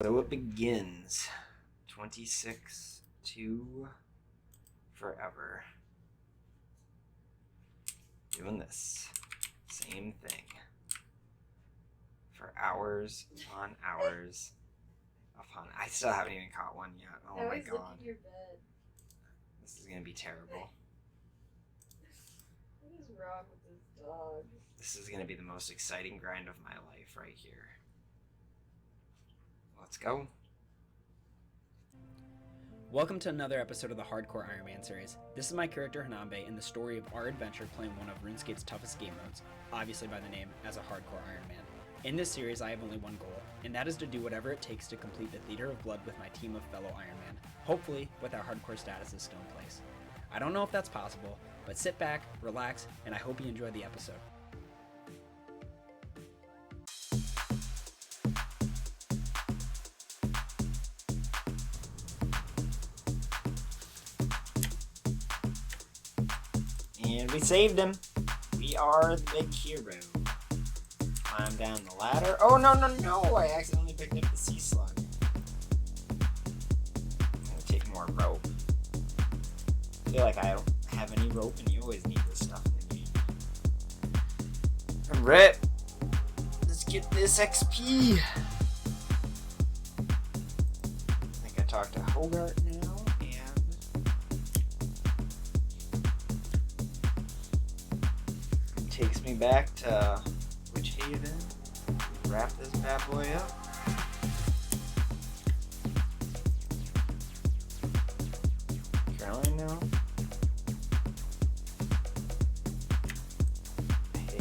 So it begins. 26 to forever. Doing this. Same thing. For hours upon hours upon. I still haven't even caught one yet. Oh my god. Your bed. This is gonna be terrible. What is wrong with this dog? This is gonna be the most exciting grind of my life right here. Let's go. Welcome to another episode of the Hardcore Ironman series. This is my character Hannambe and the story of our adventure playing one of Runescape's toughest game modes, obviously by the name as a Hardcore Ironman. In this series I have only one goal, and that is to do whatever it takes to complete the Theater of Blood with my team of fellow Ironman, hopefully with our hardcore statuses still in place. I don't know if that's possible, but sit back, relax, and I hope you enjoy the episode. And we saved him. We are the big hero. Climb down the ladder. Oh, no. I accidentally picked up the sea slug. I'm gonna take more rope. I feel like I don't have any rope, and you always need this stuff in the game. Alright. Let's get this XP. I think I talked to Hogart now. Takes me back to Witch Haven. Wrap this bad boy up. Caroline now.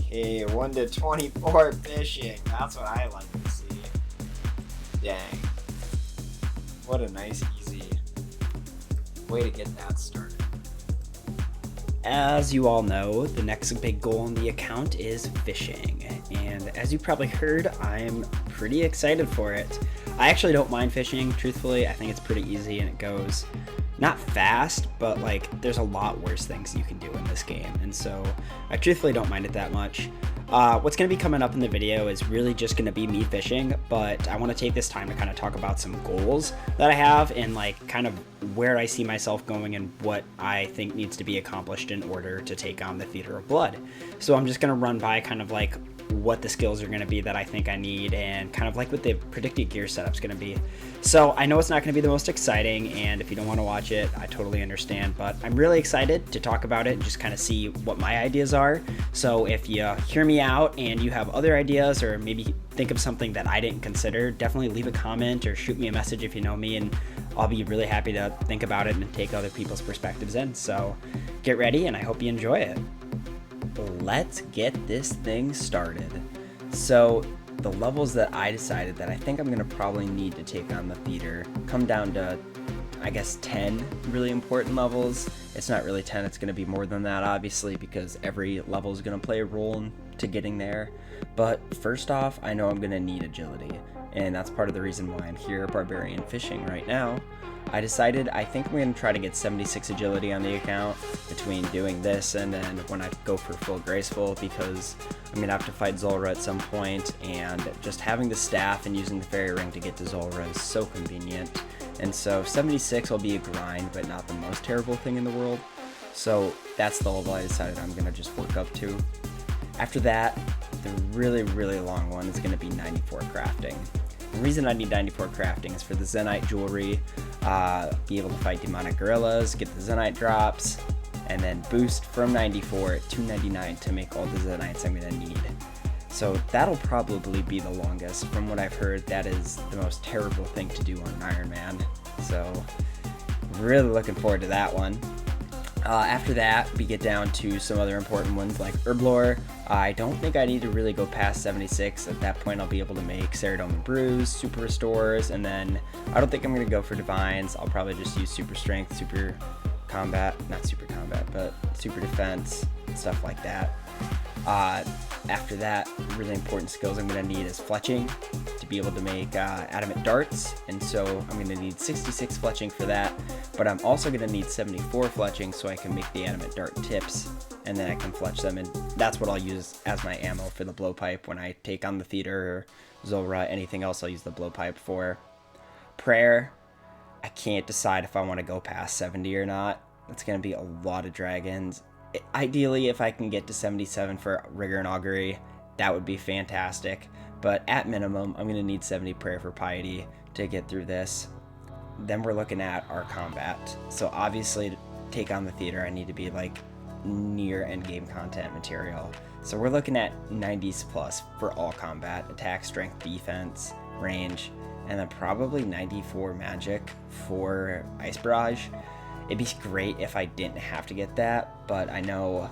Hey, 1 to 24 fishing. That's what I like to see. Dang. What a nice, easy way to get that started. As you all know, the next big goal on the account is fishing, and as you probably heard, I'm pretty excited for it. I actually don't mind fishing, truthfully. I think it's pretty easy and it goes not fast, but like there's a lot worse things you can do in this game, and so I truthfully don't mind it that much. What's going to be coming up in the video is really just going to be me fishing, but I want to take this time to kind of talk about some goals that I have and like kind of where I see myself going and what I think needs to be accomplished in order to take on the Theater of Blood. So I'm just going to run by kind of like what the skills are going to be that I think I need and kind of like what the predicted gear setup's going to be. So I know it's not going to be the most exciting, and if you don't want to watch it, I totally understand, but I'm really excited to talk about it and just kind of see what my ideas are. So if you hear me out and you have other ideas or maybe think of something that I didn't consider, definitely leave a comment or shoot me a message if you know me, and I'll be really happy to think about it and take other people's perspectives in. So get ready, and I hope you enjoy it. Let's get this thing started. So the levels that I decided that I think I'm going to probably need to take on the theater come down to, I guess, 10 really important levels. It's not really 10, it's going to be more than that, obviously, because every level is going to play a role into getting there. But first off, I know I'm going to need agility, and that's part of the reason why I'm here barbarian fishing right now. I decided I think I'm going to try to get 76 agility on the account between doing this and then when I go for full graceful, because I'm going to have to fight Zulrah at some point, and just having the staff and using the fairy ring to get to Zulrah is so convenient. And so 76 will be a grind, but not the most terrible thing in the world. So that's the level I decided I'm going to just work up to. After that, the really long one is going to be 94 crafting. The reason I need 94 crafting is for the Zenite jewelry, be able to fight demonic gorillas, get the Zenite drops, and then boost from 94 to 99 to make all the Zenites I'm going to need. So that'll probably be the longest. From what I've heard, that is the most terrible thing to do on Iron Man. So really looking forward to that one. After that, we get down to some other important ones like Herblore. I don't think I need to really go past 76. At that point, I'll be able to make Ceridome and Bruise, Super Restores, and then I don't think I'm going to go for Divines. I'll probably just use Super Strength, Super Combat, not Super Combat, but Super Defense, stuff like that. After that, really important skills I'm going to need is Fletching to be able to make Adamant Darts, and so I'm going to need 66 Fletching for that, but I'm also going to need 74 Fletching so I can make the Adamant Dart tips, and then I can fletch them, and that's what I'll use as my ammo for the blowpipe when I take on the theater or Zulrah. Anything else I'll use the blowpipe for. prayer, I can't decide if I want to go past 70 or not. It's going to be a lot of dragons. Ideally, if I can get to 77 for Rigor and Augury, that would be fantastic. But at minimum, I'm going to need 70 prayer for piety to get through this. Then we're looking at our combat. So obviously, to take on the theater, I need to be like near endgame content material. So we're looking at 90s plus for all combat, attack, strength, defense, range, and then probably 94 magic for Ice Barrage. It'd be great if I didn't have to get that, but I know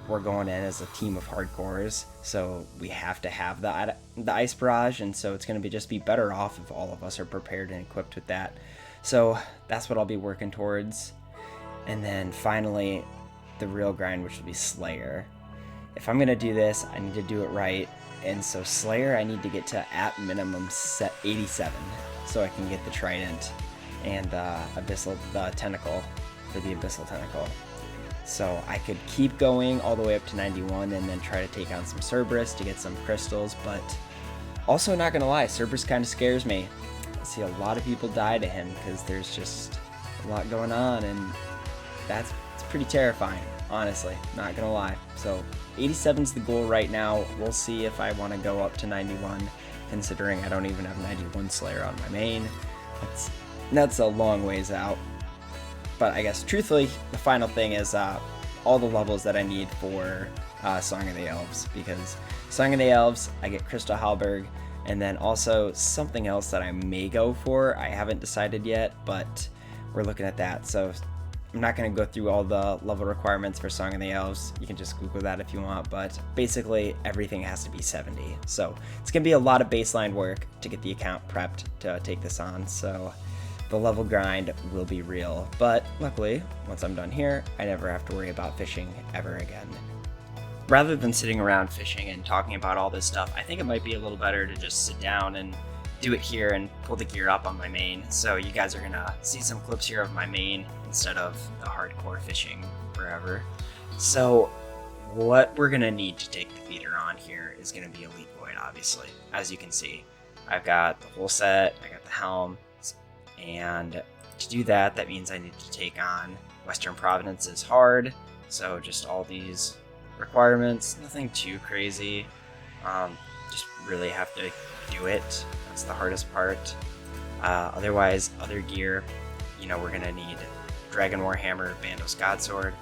we're going in as a team of hardcores, so we have to have the Ice Barrage, and so it's going to just be better off if all of us are prepared and equipped with that. So that's what I'll be working towards. And then finally, the real grind, which will be Slayer. If I'm going to do this, I need to do it right. And so Slayer, I need to get to at minimum set 87 so I can get the Trident and the Tentacle for the Abyssal Tentacle. So I could keep going all the way up to 91 and then try to take on some Cerberus to get some crystals, but also not going to lie, Cerberus kind of scares me. I see a lot of people die to him because there's just a lot going on, and it's pretty terrifying, honestly, not going to lie. So 87's the goal right now. We'll see if I want to go up to 91, considering I don't even have 91 Slayer on my main. That's a long ways out. But I guess, truthfully, the final thing is all the levels that I need for Song of the Elves, because Song of the Elves, I get Crystal Halberg, and then also something else that I may go for. I haven't decided yet, but we're looking at that. So I'm not going to go through all the level requirements for Song of the Elves. You can just Google that if you want, but basically everything has to be 70. So it's going to be a lot of baseline work to get the account prepped to take this on. So the level grind will be real, but luckily, once I'm done here, I never have to worry about fishing ever again. Rather than sitting around fishing and talking about all this stuff, I think it might be a little better to just sit down and do it here and pull the gear up on my main. So you guys are gonna see some clips here of my main instead of the hardcore fishing forever. So what we're gonna need to take the theater on here is gonna be Elite Void, obviously. As you can see, I've got the whole set, I got the helm, and to do that, that means I need to take on Western Providence's hard. So just all these requirements, nothing too crazy. Just really have to do it. That's the hardest part. Otherwise, other gear, we're gonna need Dragon Warhammer, Bandos Godsword.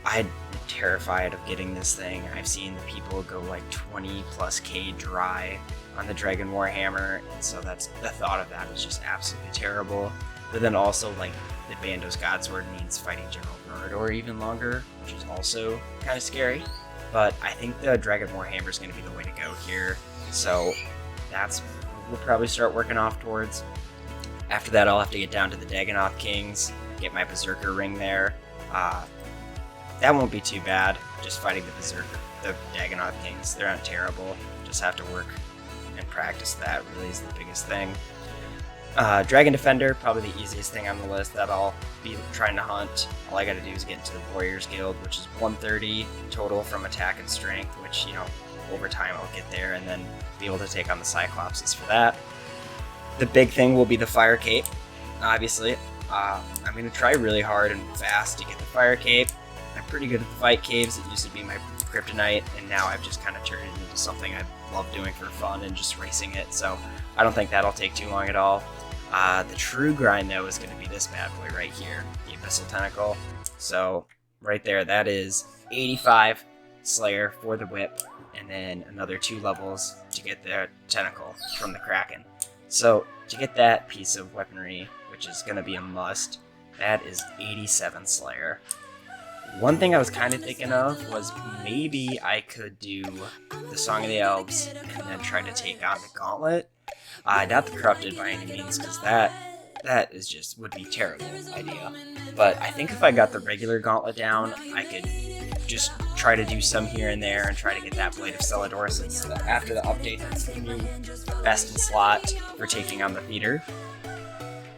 I'm terrified of getting this thing. I've seen people go like 20 plus K dry on the Dragon Warhammer, and so the thought of that is just absolutely terrible. But then also, like, the Bandos Godsword means fighting General Mordor even longer, which is also kind of scary. But I think the Dragon Warhammer is going to be the way to go here. So that's what we'll probably start working off towards. After that, I'll have to get down to the Dagonoth Kings, get my Berserker ring there. That won't be too bad, just fighting the Dagonoth Kings. They're not terrible, just have to work and practice that, really is the biggest thing. Dragon Defender, probably the easiest thing on the list that I'll be trying to hunt. All I gotta do is get into the Warriors Guild, which is 130 total from attack and strength, which, over time I'll get there and then be able to take on the Cyclopses for that. The big thing will be the Fire Cape, obviously. I'm gonna try really hard and fast to get the Fire Cape. I'm pretty good at the Fight Caves. It used to be my kryptonite, and now I've just kind of turned it into something I love doing for fun and just racing it, so I don't think that'll take too long at all. The true grind, though, is going to be this bad boy right here, the Abyssal Tentacle. So right there, that is 85 Slayer for the whip, and then another 2 levels to get the Tentacle from the Kraken. So to get that piece of weaponry, which is going to be a must, that is 87 Slayer. One thing I was kind of thinking of was maybe I could do the Song of the Elves and then try to take on the Gauntlet. Not the Corrupted by any means, because that would be a terrible idea. But I think if I got the regular Gauntlet down, I could just try to do some here and there and try to get that Blade of Celador, since after the update, that's the new best in slot for taking on the theater.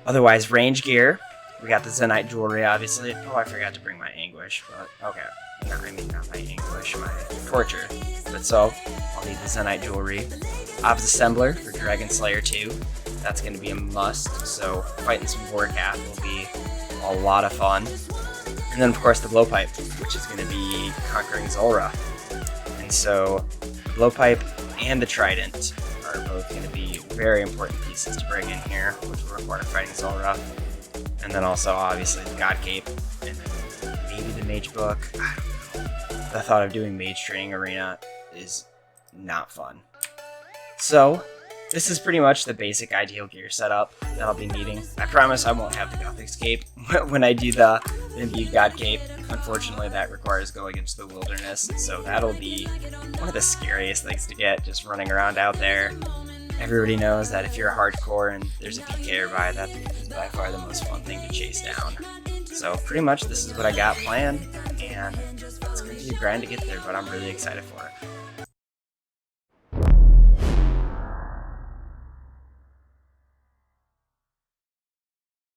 Otherwise, range gear. We got the Zenite jewelry, obviously. Oh, I forgot to bring my Anguish, but okay. No, I mean not my Anguish, my Torture. But so, I'll need the Zenite jewelry. Obs Assembler for Dragon Slayer 2. That's going to be a must. So fighting some Vorkath will be a lot of fun. And then of course the Blowpipe, which is going to be conquering Zulrah. And so the Blowpipe and the Trident are both going to be very important pieces to bring in here, which will require fighting Zulrah. And then also obviously the God Cape, and then maybe the Mage Book. I don't know. The thought of doing Mage Training Arena is not fun. So this is pretty much the basic ideal gear setup that I'll be needing. I promise I won't have the Gothic's Cape when I do the Indeed God Cape. Unfortunately, that requires going into the wilderness, so that'll be one of the scariest things to get, just running around out there. Everybody knows that if you're a hardcore and there's a PK nearby, that is by far the most fun thing to chase down. So pretty much this is what I got planned, and it's going to be a grind to get there, but I'm really excited for it.